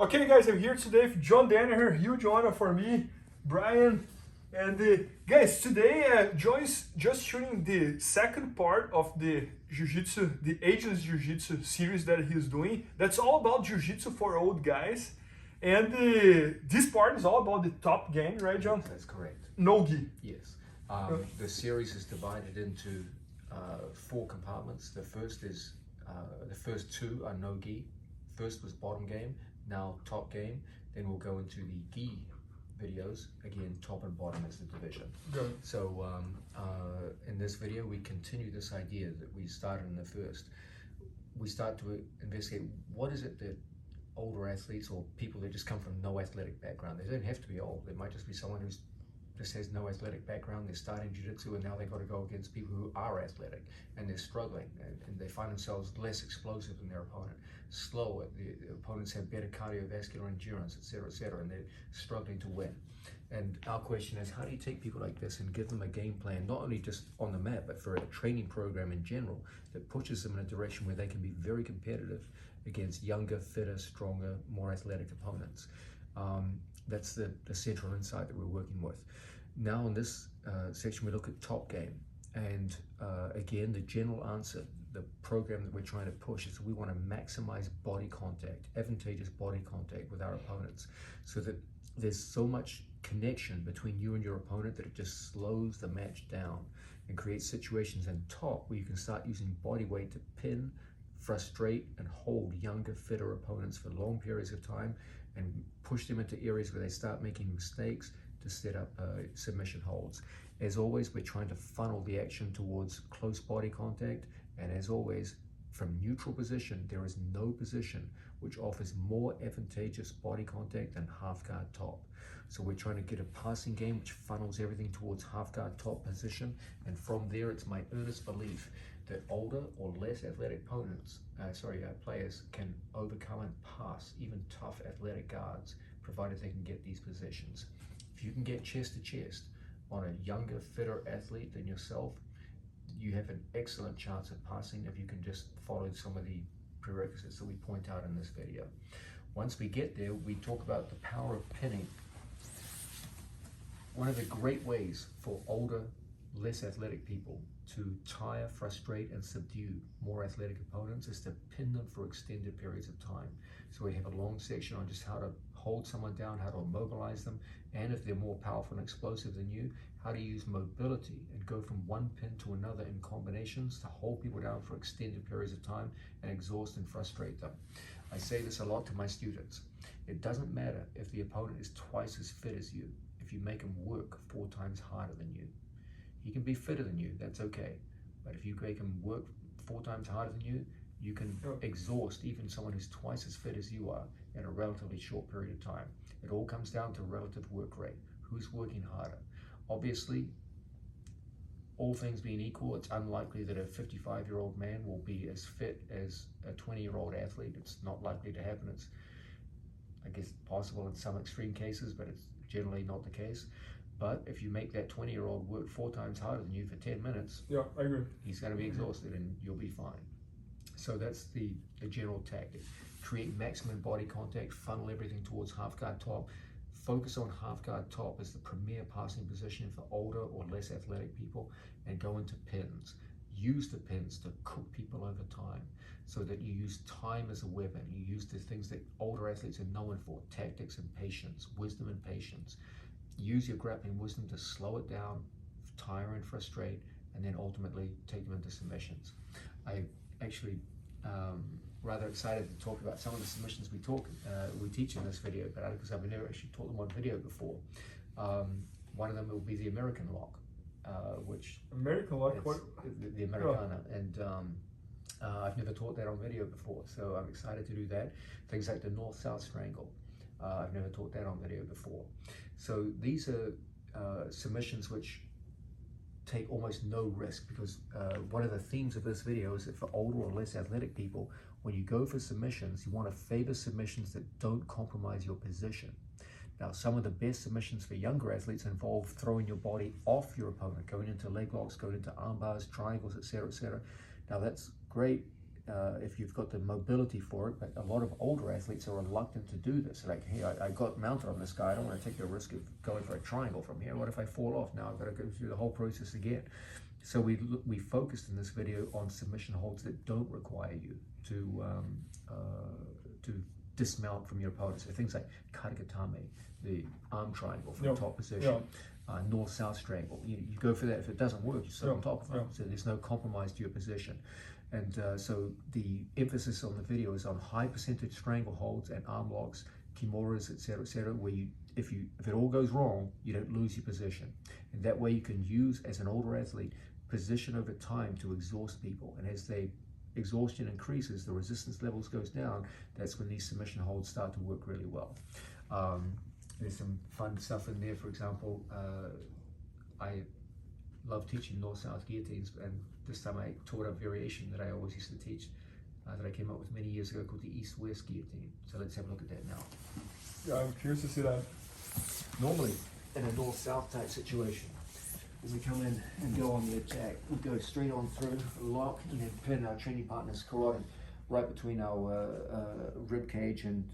Okay guys, I'm here today with John Danaher, huge honor for me, Brian, and guys, today John's just shooting the second part of the Jiu-Jitsu, the Ageless Jiu-Jitsu series that he's doing. That's all about Jiu-Jitsu for old guys, and this part is all about the top game, right John? That's correct. No gi. Yes. The series is divided into 4 compartments. The first is, the first 2 are no gi. First was bottom game, now top game. Then we'll go into the gi videos. Again, top and bottom is the division. Good. So in this video, we continue this idea that we started in the first. We start to investigate what is it that older athletes or people that just come from no athletic background, they don't have to be old. They might just be someone who's just has no athletic background. They're starting jiu-jitsu and now they've got to go against people who are athletic and they're struggling and they find themselves less explosive than their opponent, slower. The opponents have better cardiovascular endurance, etc., and they're struggling to win. And our question is, how do you take people like this and give them a game plan, not only just on the mat, but for a training program in general that pushes them in a direction where they can be very competitive against younger, fitter, stronger, more athletic opponents. That's the central insight that we're working with. Now in this section, we look at top game. And again, the general answer, the program that we're trying to push is we want to maximize body contact, advantageous body contact with our opponents, so that there's so much connection between you and your opponent that it just slows the match down and creates situations in top where you can start using body weight to pin, frustrate, and hold younger, fitter opponents for long periods of time and push them into areas where they start making mistakes to set up submission holds. As always, we're trying to funnel the action towards close body contact, and as always, from neutral position, there is no position which offers more advantageous body contact than half guard top. So we're trying to get a passing game which funnels everything towards half guard top position, and from there it's my earnest belief that older or less athletic opponents, players can overcome and pass even tough athletic guards, provided they can get these positions. If you can get chest to chest on a younger, fitter athlete than yourself, you have an excellent chance of passing if you can just follow some of the prerequisites that we point out in this video. Once we get there, we talk about the power of pinning. One of the great ways for older, less athletic people to tire, frustrate, and subdue more athletic opponents is to pin them for extended periods of time. So we have a long section on just how to hold someone down, how to immobilize them, and if they're more powerful and explosive than you, how to use mobility and go from one pin to another in combinations to hold people down for extended periods of time and exhaust and frustrate them. I say this a lot to my students. It doesn't matter if the opponent is twice as fit as you, if you make him work 4 times harder than you. He can be fitter than you, that's okay. But if you make him work 4 times harder than you, you can exhaust even someone who's twice as fit as you are in a relatively short period of time. It all comes down to relative work rate. Who's working harder? Obviously, all things being equal, it's unlikely that a 55-year-old man will be as fit as a 20-year-old athlete. It's not likely to happen. It's, I guess, possible in some extreme cases, but it's generally not the case. But if you make that 20-year-old work 4 times harder than you for 10 minutes, yeah, I agree, he's going to be exhausted and you'll be fine. So that's the general tactic. Create maximum body contact, funnel everything towards half guard top. Focus on half guard top as the premier passing position for older or less athletic people, and go into pins. Use the pins to cook people over time, so that you use time as a weapon. You use the things that older athletes are known for: tactics and patience, wisdom and patience. Use your grappling wisdom to slow it down, tire and frustrate, and then ultimately take them into submissions. I actually rather excited to talk about some of the submissions we teach in this video, but because I've never actually taught them on video before. One of them will be the American lock, which American lock, what? The Americana, and I've never taught that on video before, so I'm excited to do that. Things like the North-South strangle, I've never taught that on video before. So these are submissions which take almost no risk, because one of the themes of this video is that for older or less athletic people, when you go for submissions, you want to favor submissions that don't compromise your position. Now, some of the best submissions for younger athletes involve throwing your body off your opponent, going into leg locks, going into arm bars, triangles, etc., etc. Now, that's great if you've got the mobility for it, but a lot of older athletes are reluctant to do this. Like, hey, I got mounted on this guy, I don't want to take the risk of going for a triangle from here. What if I fall off? Now I've got to go through the whole process again. So we focused in this video on submission holds that don't require you to dismount from your opponent. So things like karagatame, the arm triangle from top position, north-south strangle. You go for that. If it doesn't work, you sit on top of it. So there's no compromise to your position. And so the emphasis on the video is on high percentage strangle holds and arm locks, kimuras, etc., where if it all goes wrong, you don't lose your position. And that way you can use, as an older athlete, position over time to exhaust people. And as the exhaustion increases, the resistance levels goes down, that's when these submission holds start to work really well. There's some fun stuff in there. For example, I love teaching north-south guillotines, and this time I taught a variation that I always used to teach that I came up with many years ago called the east-west guillotine. So let's have a look at that now. Yeah, I'm curious to see that. Normally, in a north-south type situation, when we come in and go on the attack, we go straight on through, lock, and then pin our training partner's carotid right between our rib cage and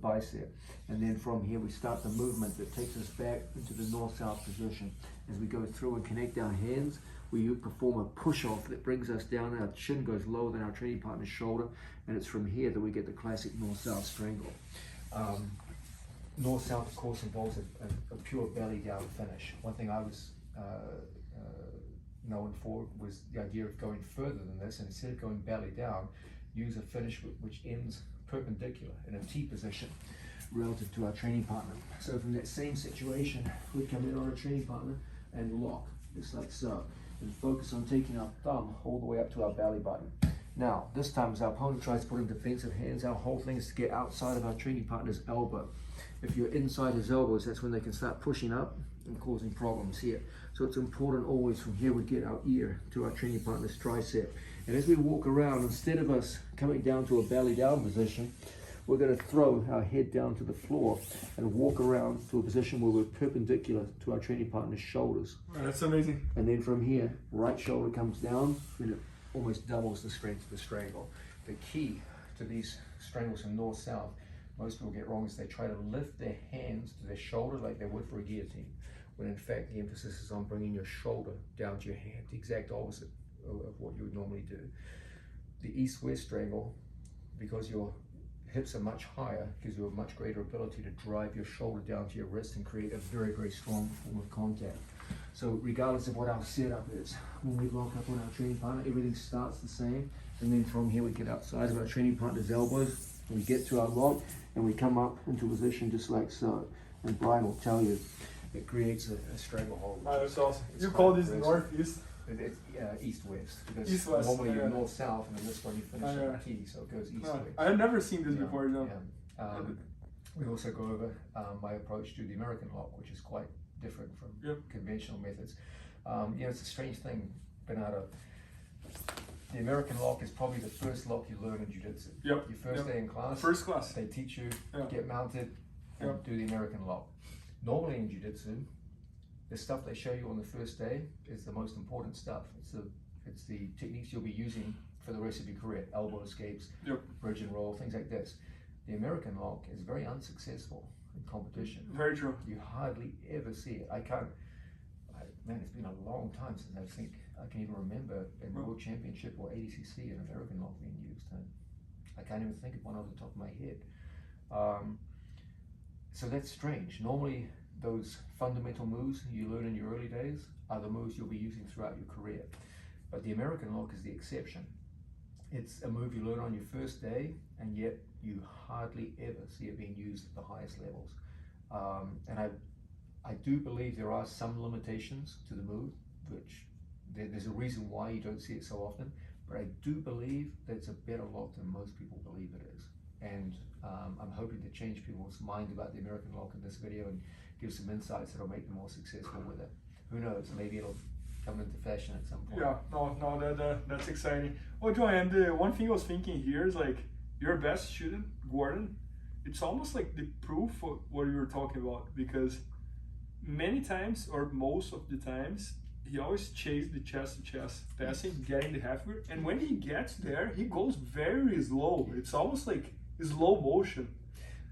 bicep. And then from here we start the movement that takes us back into the north-south position. As we go through and connect our hands, we perform a push-off that brings us down. Our chin goes lower than our training partner's shoulder, and it's from here that we get the classic north-south strangle. North-south, of course, involves a pure belly-down finish. One thing I was known for was the idea of going further than this, and instead of going belly down, use a finish which ends perpendicular in a T position relative to our training partner. So from that same situation, we come in on a training partner and lock, just like so, and focus on taking our thumb all the way up to our belly button. Now, this time as our opponent tries to put in defensive hands, our whole thing is to get outside of our training partner's elbow. If you're inside his elbows, that's when they can start pushing up and causing problems here. So it's important always from here we get our ear to our training partner's tricep. And as we walk around, instead of us coming down to a belly down position, we're going to throw our head down to the floor and walk around to a position where we're perpendicular to our training partner's shoulders. Oh, that's amazing. And then from here, right shoulder comes down and it almost doubles the strength of the strangle. The key to these strangles from north-south, most people get wrong, is they try to lift their hands to their shoulder like they would for a guillotine, when in fact the emphasis is on bringing your shoulder down to your hand, the exact opposite of what you would normally do. The east-west strangle, because your hips are much higher, gives you a much greater ability to drive your shoulder down to your wrist and create a very, very strong form of contact. So regardless of what our setup is, when we lock up on our training partner, everything starts the same, and then from here we get outside of our training partner's elbows, we get to our lock, and we come up into position just like so. And Brian will tell you, it creates a stranglehold. Oh, that's awesome. You call this northeast? It's east-west. Because East-west. normally you're north-south, and then this one you finish on a T, so it goes east-west. I have never seen this before, though. Yeah. We also go over my approach to the American lock, which is quite different from conventional methods. It's a strange thing, Bernardo. The American lock is probably the first lock you learn in Jiu-Jitsu. Your first day in class. First class. They teach you, get mounted, and do the American lock. Normally in Jiu-Jitsu, the stuff they show you on the first day is the most important stuff. It's the techniques you'll be using for the rest of your career. Elbow escapes, bridge and roll, things like this. The American lock is very unsuccessful in competition. Very true. You hardly ever see it. Man, it's been a long time since I can even remember a World Championship or ADCC an American lock being used. I can't even think of one off the top of my head. So that's strange. Normally, those fundamental moves you learn in your early days are the moves you'll be using throughout your career. But the American lock is the exception. It's a move you learn on your first day, and yet you hardly ever see it being used at the highest levels. And I do believe there are some limitations to the move, which there's a reason why you don't see it so often, but I do believe that it's a better lock than most people believe it is. And I'm hoping to change people's mind about the American lock in this video and give some insights that'll make them more successful with it. Who knows, maybe it'll come into fashion at some point. That's exciting. Oh, John, and one thing I was thinking here is like, your best student, Gordon, it's almost like the proof of what you were talking about, because many times, or most of the times, he always chases the chest to chest passing, getting the half guard, and when he gets there, he goes very slow. It's almost like slow motion.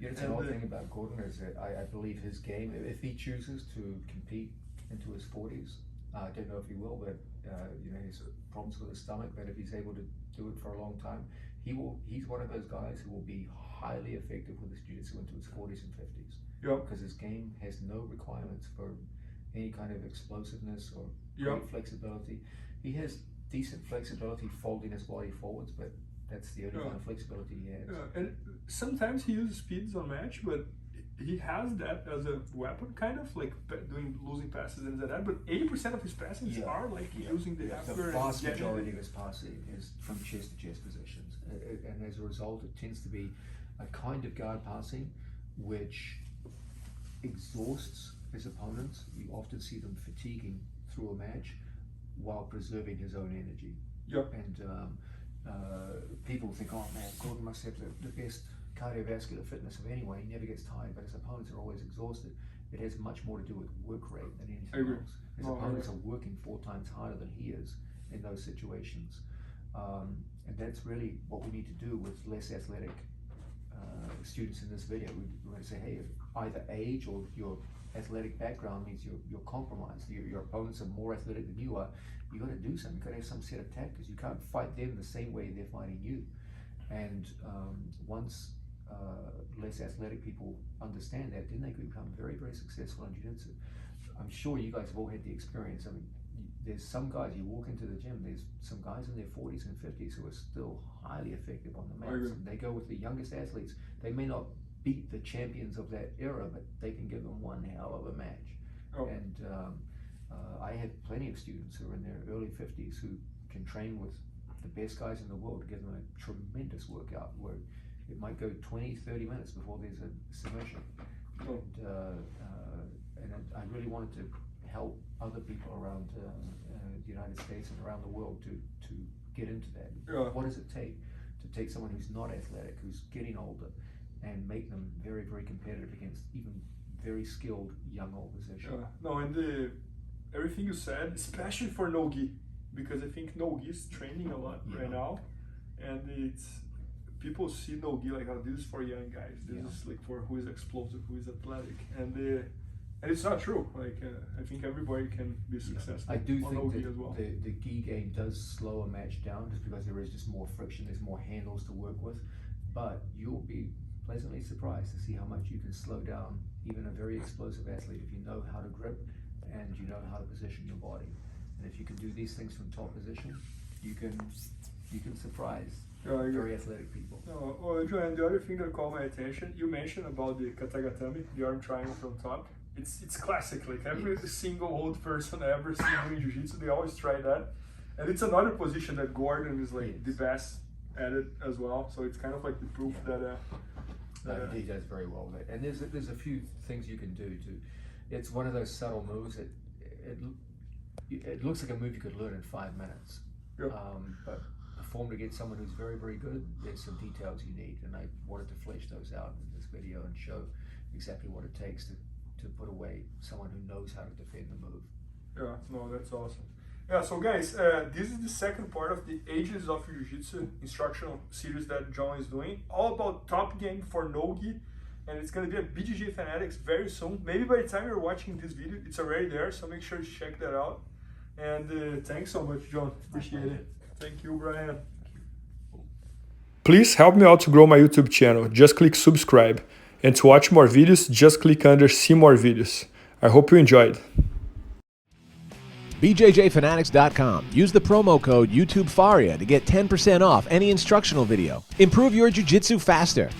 Yeah, it's an odd thing about Gordon is that I believe his game, if he chooses to compete into his 40s, I don't know if he will, but you know, he's problems with his stomach, but if he's able to do it for a long time, he's one of those guys who will be highly effective with his jiu-jitsu into his 40s and 50s. Yeah. Because his game has no requirements for any kind of explosiveness or great flexibility. He has decent flexibility folding his body forwards, but that's the only kind of flexibility he has. And sometimes he uses speeds on match, but he has that as a weapon, kind of like losing passes and that. But 80% of his passes are like using the half guard. The vast majority of his passing is from chest to chest positions, and as a result, it tends to be a kind of guard passing which exhausts his opponents. You often see them fatiguing through a match while preserving his own energy. Yep. And people think, oh man, Gordon must have the best cardiovascular fitness of anyone. He never gets tired, but his opponents are always exhausted. It has much more to do with work rate than anything else. His opponents are working 4 times harder than he is in those situations. And that's really what we need to do with less athletic students in this video. We're going to say, hey, if either age or your athletic background means you're compromised, your opponents are more athletic than you are, you got to do something. You got to have some set of tactics. You can't fight them the same way they're fighting you. And once less athletic people understand that, then they can become very, very successful in jiu-jitsu. I'm sure you guys have all had the experience. I mean, there's some guys, you walk into the gym, there's some guys in their 40s and 50s who are still highly effective on the mats. And they go with the youngest athletes. They may not beat the champions of that era, but they can give them one hell of a match. And I have plenty of students who are in their early 50s who can train with the best guys in the world to give them a tremendous workout where it might go 20, 30 minutes before there's a submission. And I really wanted to help other people around the United States and around the world to get into that. What does it take to take someone who's not athletic, who's getting older, and make them very, very competitive against even very skilled young opposition? No, and everything you said, especially for no-gi, because I think no-gi is trending a lot right now, and it's people see no-gi like, oh, this is for young guys, this is like for who is explosive, who is athletic, and it's not true. Like I think everybody can be successful. I do think no-gi that as well. the gi game does slow a match down just because there is just more friction, there's more handles to work with, but you'll be pleasantly surprised to see how much you can slow down even a very explosive athlete if you know how to grip and you know how to position your body. And if you can do these things from top position, you can surprise very athletic people. Joanne, the other thing that caught my attention, you mentioned about the katagatame, the arm triangle from top. It's classic, like every single old person I ever seen doing jiu-jitsu, they always try that. And it's another position that Gordon is like the best at it as well. So it's kind of like the proof that he does very well with it. And there's a few things you can do to. It's one of those subtle moves that it looks like a move you could learn in 5 minutes. But performed against someone who's very, very good, there's some details you need, and I wanted to flesh those out in this video and show exactly what it takes to put away someone who knows how to defend the move. That's awesome. So guys, this is the second part of the Ages of Jiu-Jitsu instructional series that John is doing, all about top game for no-gi, and it's going to be at BJJ Fanatics very soon. Maybe by the time you're watching this video, it's already there, so make sure to check that out. And thanks so much, John. Appreciate it. Thank you, Brian. Please help me out to grow my YouTube channel. Just click subscribe. And to watch more videos, just click under see more videos. I hope you enjoyed. BJJFanatics.com. Use the promo code YouTube Faria to get 10% off any instructional video. Improve your jiu-jitsu faster.